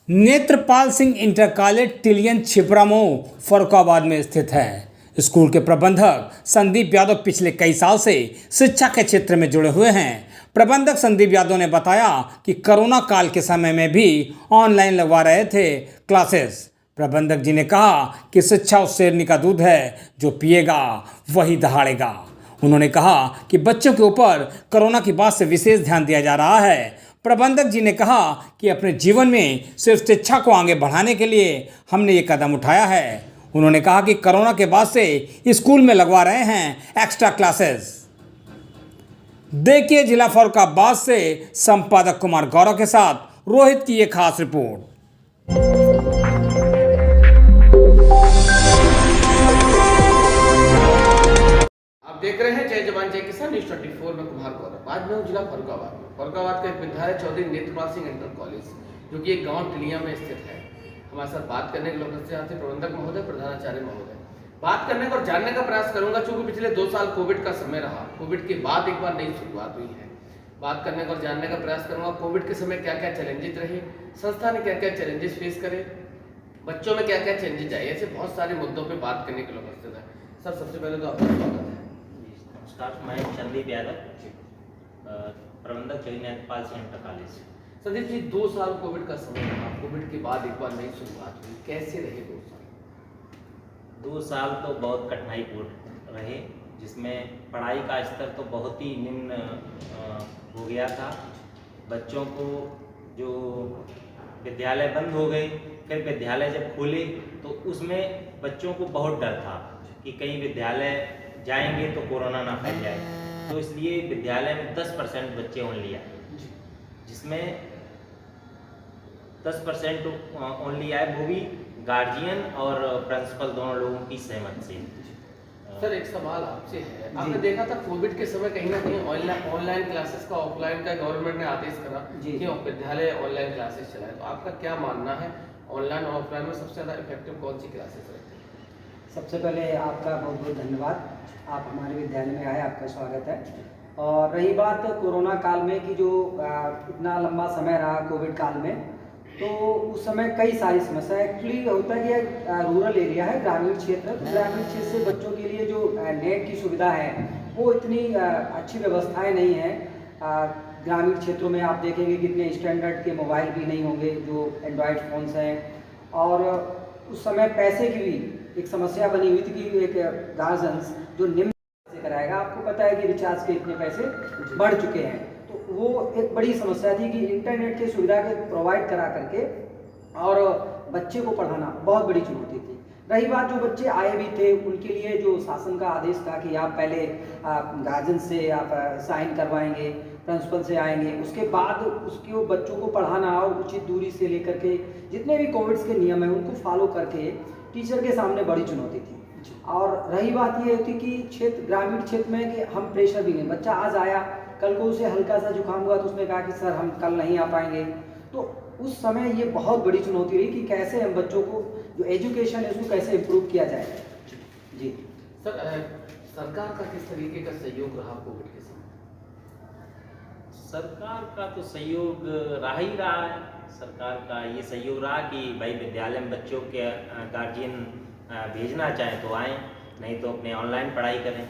Netrapal Singh inter college टिलियन Chhibramau Farrukhabad में स्थित है। स्कूल के प्रबंधक संदीप यादव पिछले कई साल से शिक्षा के क्षेत्र में जुड़े हुए हैं। प्रबंधक संदीप यादव ने बताया कि कोरोना काल के समय में भी ऑनलाइन लगवा रहे थे क्लासेस। प्रबंधक जी ने कहा कि शिक्षा उस शेरनी का दूध है जो पिएगा वही दहाड़ेगा। उन्होंने कहा कि बच्चों के ऊपर कोरोना की बात से विशेष ध्यान दिया जा रहा है। प्रबंधक जी ने कहा कि अपने जीवन में सिर्फ शिक्षा को आगे बढ़ाने के लिए हमने ये कदम उठाया है। उन्होंने कहा कि कोरोना के बाद से स्कूल में लगवा रहे हैं एक्स्ट्रा क्लासेस। देखिए जिला फर्रुखाबाद से संपादक कुमार गौरव के साथ रोहित की ये खास रिपोर्ट। आप देख रहे हैं जय जवान जय किसान न्यूज़ 24 में कुमार गौरव। आज मैं हूँ जिला फर्रुखाबाद में। फर्रुखाबाद का एक विद्यालय चौधरी नेत्रपाल सिंह इंटर कॉलेज जो कि एक गांव टिलिया में स्थित है। हमारे साथ बात करने के लोग आते प्रबंधक महोदय, प्रधानाचार्य महोदय। बात करने और जानने का प्रयास करूंगा क्योंकि पिछले 2 साल कोविड का समय रहा। कोविड के बाद एक बार नई शुरुआत हुई है। बात करने और जानने का प्रयास करूंगा कोविड के समय क्या क्या चैलेंजेस रहे, संस्था ने क्या क्या चैलेंजेस फेस करे, बच्चों में क्या क्या चेंजेस आए, ऐसे बहुत सारे मुद्दों पर बात करने के लोग स्थित है। सर सबसे पहले तो आपका स्वागत है। नमस्कार, मैं संदीप यादव, प्रबंधक चौधरी नेत्रपाल सिंह इंटर कॉलेज। संदीप जी, 2 साल कोविड का समय रहा। कोविड के बाद एक बार नई शुरुआत हुई, कैसे रहे 2 साल? 2 साल तो बहुत कठिनाईपूर्ण रहे, जिसमें पढ़ाई का स्तर तो बहुत ही निम्न हो गया था। बच्चों को जो विद्यालय बंद हो गए, फिर विद्यालय जब खोले तो उसमें बच्चों को बहुत डर था कि कहीं विद्यालय जाएंगे तो कोरोना ना फैल जाए। तो इसलिए विद्यालय में 10% बच्चे ओनली आए, जिसमें 10% ओनली आए, वो भी गार्जियन और प्रिंसिपल दोनों लोगों की सहमति से। सर एक सवाल आपसे है, आपने देखा था कोविड के समय कहीं ना कहीं ऑनलाइन क्लासेस का, ऑफलाइन का गवर्नमेंट ने आदेश करा कि विद्यालय ऑनलाइन क्लासेस चलाए, तो आपका क्या मानना है ऑनलाइन और ऑफलाइन में सबसे ज़्यादा इफेक्टिव कौन सी क्लासेस रहती है? सबसे पहले आपका बहुत बहुत धन्यवाद, आप हमारे विद्यालय में आए, आपका स्वागत है। और रही बात कोरोना काल में कि जो इतना लंबा समय रहा कोविड काल में, तो उस समय कई सारी समस्या एक्चुअली होता है कि रूरल एरिया है, ग्रामीण क्षेत्र, तो ग्रामीण क्षेत्र से बच्चों के लिए जो नेट की सुविधा है वो इतनी अच्छी व्यवस्थाएं नहीं है। ग्रामीण क्षेत्रों में आप देखेंगे कि इतने स्टैंडर्ड के मोबाइल भी नहीं होंगे जो एंड्रॉयड फ़ोन्स हैं, और उस समय पैसे की भी एक समस्या बनी हुई थी कि एक गार्जियंस जो निम्न से कराएगा, आपको पता है कि रिचार्ज के इतने पैसे बढ़ चुके हैं, तो वो एक बड़ी समस्या थी कि इंटरनेट की सुविधा के प्रोवाइड करा करके और बच्चे को पढ़ाना बहुत बड़ी चुनौती थी। रही बात जो बच्चे आए भी थे उनके लिए जो शासन का आदेश था कि आप पहले गार्जियन से आप साइन करवाएंगे, प्रिंसिपल से आएंगे, उसके बाद उसके बच्चों को पढ़ाना और उचित दूरी से लेकर के जितने भी कोविड के नियम हैं उनको फॉलो करके टीचर के सामने बड़ी चुनौती थी। और रही बात ये होती कि ग्रामीण क्षेत्र में कि हम प्रेशर भी नहीं, बच्चा आज आया, कल को उसे हल्का सा जुकाम हुआ तो उसने कहा कि सर हम कल नहीं आ पाएंगे, तो उस समय ये बहुत बड़ी चुनौती रही कि कैसे हम बच्चों को जो एजुकेशन है उसको कैसे इम्प्रूव किया जाए। जी सर, सरकार का किस तरीके का सहयोग रहा कोविड के समय? सरकार का तो सहयोग रहा ही रहा है। सरकार का ये सहयोग रहा कि भाई विद्यालय में बच्चों के गार्जियन भेजना चाहें तो आएँ, नहीं तो अपने ऑनलाइन पढ़ाई करें।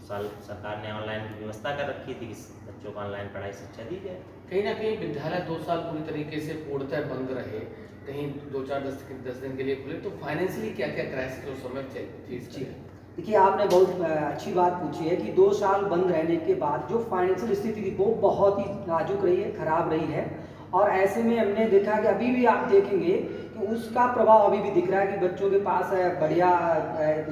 सरकार ने ऑनलाइन की व्यवस्था कर रखी थी कि बच्चों को ऑनलाइन पढ़ाई शिक्षा दी जाए। कहीं ना कहीं विद्यालय 2 साल पूरी तरीके से पूर्णतः बंद रहे, कहीं 2-4-10 दिन के लिए खुले, तो फाइनेंशियली क्या क्या क्राइसिस उस समय फेस किया? देखिए, आपने बहुत अच्छी बात पूछी है कि 2 साल बंद रहने के बाद जो फाइनेंशियल स्थिति थी वो बहुत ही नाजुक रही है, खराब रही है। और ऐसे में हमने देखा कि अभी भी आप देखेंगे कि उसका प्रभाव अभी भी दिख रहा है कि बच्चों के पास बढ़िया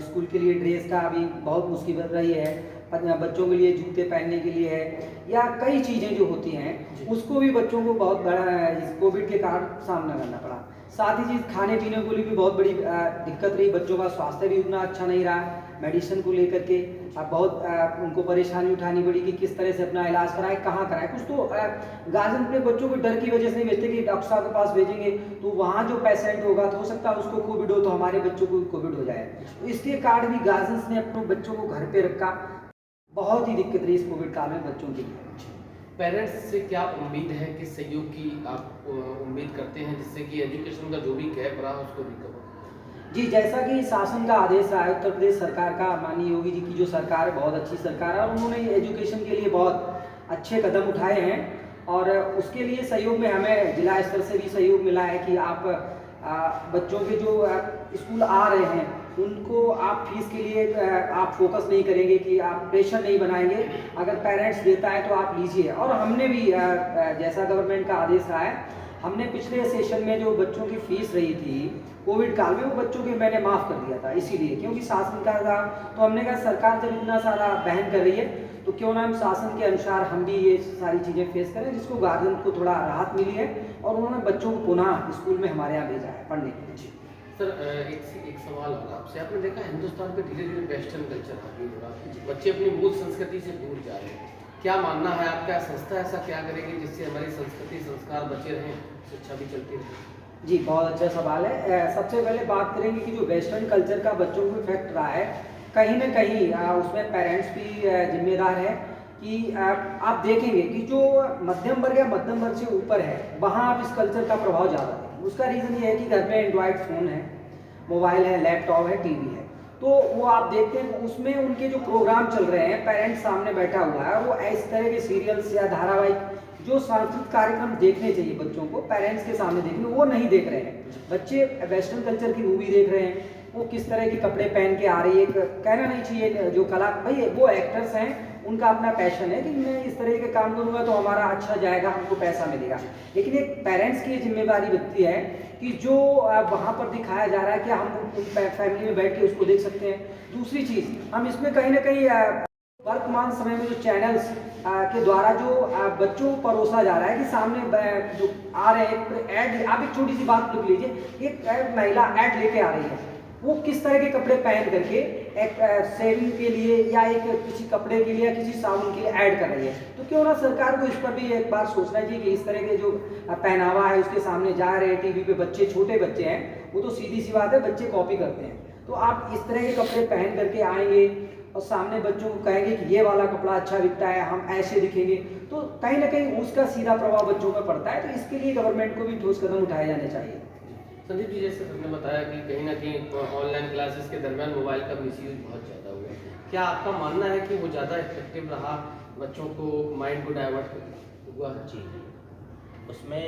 स्कूल के लिए ड्रेस का अभी बहुत मुश्किल रही है, बच्चों के लिए जूते पहनने के लिए है, या कई चीज़ें जो होती हैं उसको भी बच्चों को बहुत बड़ा इस कोविड के कारण सामना करना पड़ा। साथ ही चीज़ खाने पीने को लिए भी बहुत बड़ी दिक्कत रही, बच्चों का स्वास्थ्य भी उतना अच्छा नहीं रहा, मेडिसिन को लेकर के बहुत उनको परेशानी उठानी पड़ी कि किस तरह से अपना इलाज कराएं, कहाँ कराएं। कुछ तो गार्जियन अपने बच्चों को डर की वजह से नहीं भेजते कि डॉक्टर साहब के पास भेजेंगे तो वहाँ जो पेशेंट होगा तो हो सकता है उसको कोविड हो तो हमारे बच्चों को कोविड हो जाए, तो इसके कारण भी गार्जियंस ने अपने बच्चों को घर पे रखा। बहुत ही दिक्कत रही इस कोविड काल में बच्चों के लिए। पेरेंट्स से क्या उम्मीद है, किस सहयोग की आप उम्मीद करते हैं जिससे कि एजुकेशन का जो भी गैप रहा उसको रिकवर? जी, जैसा कि शासन का आदेश रहा है, उत्तर प्रदेश सरकार का, माननीय योगी जी की जो सरकार है बहुत अच्छी सरकार है और उन्होंने एजुकेशन के लिए बहुत अच्छे कदम उठाए हैं और उसके लिए सहयोग में हमें जिला स्तर से भी सहयोग मिला है कि आप बच्चों के जो स्कूल आ रहे हैं उनको आप फीस के लिए आप फोकस नहीं करेंगे कि आप प्रेशर नहीं बनाएंगे, अगर पेरेंट्स देता है तो आप लीजिए। और हमने भी जैसा गवर्नमेंट का आदेश रहा है, हमने पिछले सेशन में जो बच्चों की फीस रही थी कोविड काल में, वो बच्चों के मैंने माफ़ कर दिया था, इसीलिए क्योंकि शासन का था। तो हमने कहा सरकार जब इतना सारा बहन कर रही है तो क्यों ना हम शासन के अनुसार हम भी ये सारी चीज़ें फेस करें, जिसको गार्जियन को थोड़ा राहत मिली है और उन्होंने बच्चों को पुनः स्कूल में हमारे यहाँ भेजा है पढ़ने के लिए। सर एक सवाल और आपसे, आपने देखा हिंदुस्तान पे धीरे धीरे वेस्टर्न कल्चर हावी हो रहा है, बच्चे अपनी मूल संस्कृति से दूर जा रहे हैं, क्या मानना है आपका? संस्था ऐसा क्या करेगी जिससे हमारी संस्कृति संस्कार बचे रहें, शिक्षा भी चलती रहे? जी, बहुत अच्छा सवाल है। सबसे पहले बात करेंगे कि जो वेस्टर्न कल्चर का बच्चों को इफेक्ट रहा है, कहीं ना कहीं उसमें पेरेंट्स भी जिम्मेदार है कि आप देखेंगे कि जो मध्यम वर्ग या मध्यम वर्ग से ऊपर है वहाँ आप इस कल्चर का प्रभाव ज़्यादा देखेंगे। उसका रीज़न ये है कि घर में एंड्रॉयड फ़ोन है, मोबाइल है, लैपटॉप है, टीवी है, तो वो आप देखते हैं उसमें उनके जो प्रोग्राम चल रहे हैं, पेरेंट्स सामने बैठा हुआ है, वो इस तरह के सीरियल्स या धारावाहिक जो सांस्कृतिक कार्यक्रम देखने चाहिए बच्चों को पेरेंट्स के सामने देखने, वो नहीं देख रहे हैं। बच्चे वेस्टर्न कल्चर की मूवी देख रहे हैं, वो किस तरह के कपड़े पहन के आ रही है, कहना नहीं चाहिए जो कला, भाई वो एक्टर्स हैं, उनका अपना पैशन है कि मैं इस तरह के काम करूँगा तो हमारा अच्छा जाएगा, हमको पैसा मिलेगा। लेकिन एक पेरेंट्स की जिम्मेदारी बनती है कि जो वहाँ पर दिखाया जा रहा है क्या हम उन फैमिली में बैठ के उसको देख सकते हैं। दूसरी चीज़, हम इसमें कहीं ना कहीं वर्तमान समय में जो चैनल्स के द्वारा जो बच्चों को परोसा जा रहा है कि सामने जो आ रहे हैं ऐड, आप एक छोटी सी बात लिख लीजिए, एक महिला ऐड लेके आ रही है, वो किस तरह के कपड़े पहन करके एक सेविंग के लिए या एक किसी कपड़े के लिए या किसी साबुन के लिए ऐड कर रही है। तो क्यों ना सरकार को इस पर भी एक बार सोचना चाहिए कि इस तरह के जो पहनावा है उसके सामने जा रहे हैं टीवी पे बच्चे, छोटे बच्चे हैं, वो तो सीधी सी बात है बच्चे कॉपी करते हैं, तो आप इस तरह के कपड़े पहन करके आएंगे और सामने बच्चों को कहेंगे कि ये वाला कपड़ा अच्छा दिखता है, हम ऐसे दिखेंगे, तो कहीं ना कहीं उसका सीधा प्रभाव बच्चों पर पड़ता है। तो इसके लिए गवर्नमेंट को भी ठोस कदम उठाए जाने चाहिए। संदीप जी, जैसे तुमने बताया कि कहीं ना कहीं ऑनलाइन क्लासेस के दरमियान मोबाइल का मिसयूज बहुत ज़्यादा हुआ, क्या आपका मानना है कि वो ज़्यादा इफेक्टिव रहा, बच्चों को माइंड को डाइवर्ट हुआ? जी, उसमें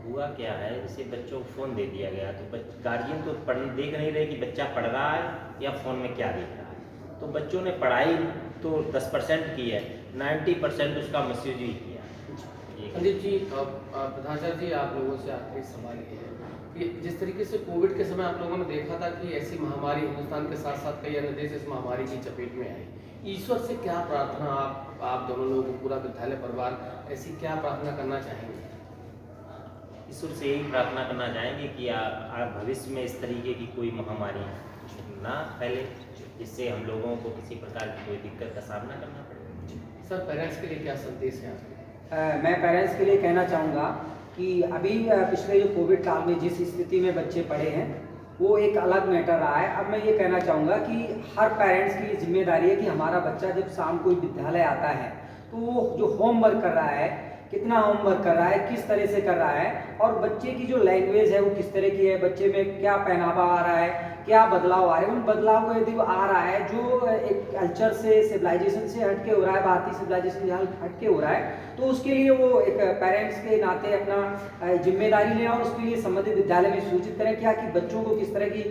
हुआ क्या है, जैसे बच्चों को फ़ोन दे दिया गया तो गार्जियन तो देख नहीं रहे कि बच्चा पढ़ रहा है या फ़ोन में क्या देख रहा है, तो बच्चों ने पढ़ाई तो 10% की है, 90% उसका मिसयूज ही किया। संदीप जी, प्रधानाचार्य जी, आप लोगों से आखिरी सवाल ये है कि जिस तरीके से कोविड के समय आप लोगों ने देखा था कि ऐसी महामारी हिंदुस्तान के साथ साथ कई अन्य देश इस महामारी की चपेट में आए, ईश्वर से क्या प्रार्थना आप दोनों लोगों को, पूरा विद्यालय परिवार, ऐसी क्या प्रार्थना करना चाहेंगे? ईश्वर से यही प्रार्थना करना चाहेंगे कि भविष्य में इस तरीके की कोई महामारी ना फैले, जिससे हम लोगों को किसी प्रकार की कोई दिक्कत का सामना करना पड़े। सर, पेरेंट्स के लिए क्या संदेश है आपके? मैं पेरेंट्स के लिए कहना चाहूँगा कि अभी पिछले जो कोविड काल में जिस स्थिति में बच्चे पढ़े हैं वो एक अलग मैटर रहा है। अब मैं ये कहना चाहूँगा कि हर पेरेंट्स की जिम्मेदारी है कि हमारा बच्चा जब शाम को विद्यालय आता है तो वो जो होमवर्क कर रहा है, कितना होमवर्क कर रहा है, किस तरह से कर रहा है, और बच्चे की जो लैंग्वेज है वो किस तरह की है, बच्चे में क्या पहनावा आ रहा है, क्या बदलाव आ रहे हैं, उन बदलाव को यदि वो आ रहा है जो एक कल्चर से, सिविलाइजेशन से हटके हो रहा है, भारतीय सिविलाइजेशन से हटके हो रहा है, तो उसके लिए वो एक पेरेंट्स के नाते अपना जिम्मेदारी लें और उसके लिए संबंधित विद्यालय में सूचित करें क्या कि बच्चों को किस तरह की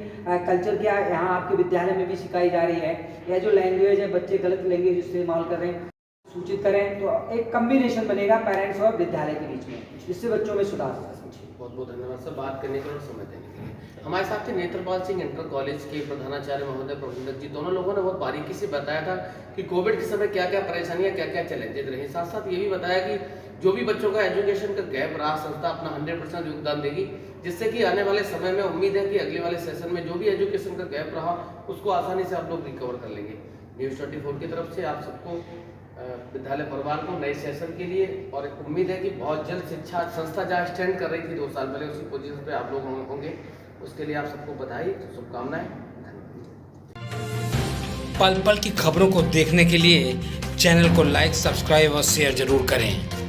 कल्चर क्या यहाँ आपके विद्यालय में भी सिखाई जा रही है, या जो लैंग्वेज है बच्चे गलत लैंग्वेज इस्तेमाल कर रहे हैं सूचित करें, तो एक कम्बिनेशन बनेगा पेरेंट्स और विद्यालय के बीच में, जिससे बच्चों में सुधार हो सके। बहुत बहुत धन्यवाद सर, बात करने के लिए और समय देने के लिए। हमारे साथ थे नेत्रपाल सिंह इंटर कॉलेज के प्रधानाचार्य महोदय प्रबंधक जी, दोनों लोगों ने बहुत बारीकी से बताया था कि कोविड के समय क्या क्या परेशानियां, क्या क्या चैलेंजेस रहे। साथ साथ ये भी बताया कि जो भी बच्चों का एजुकेशन का गैप रहा, संस्था अपना 100% योगदान देगी, जिससे कि आने वाले समय में उम्मीद है कि अगले वाले सेशन में जो भी एजुकेशन का गैप रहा उसको आसानी से आप लोग रिकवर कर लेंगे। न्यूज़ 24 की तरफ से आप सबको, विद्यालय परिवार को नए सेशन के लिए, और उम्मीद है कि बहुत जल्द शिक्षा संस्था जहाँ स्टैंड कर रही थी 2 साल पहले उसी पोजीशन पे आप लोग होंगे, उसके लिए आप सबको बधाई, शुभकामनाएं। पल पल की खबरों को देखने के लिए चैनल को लाइक, सब्सक्राइब और शेयर जरूर करें।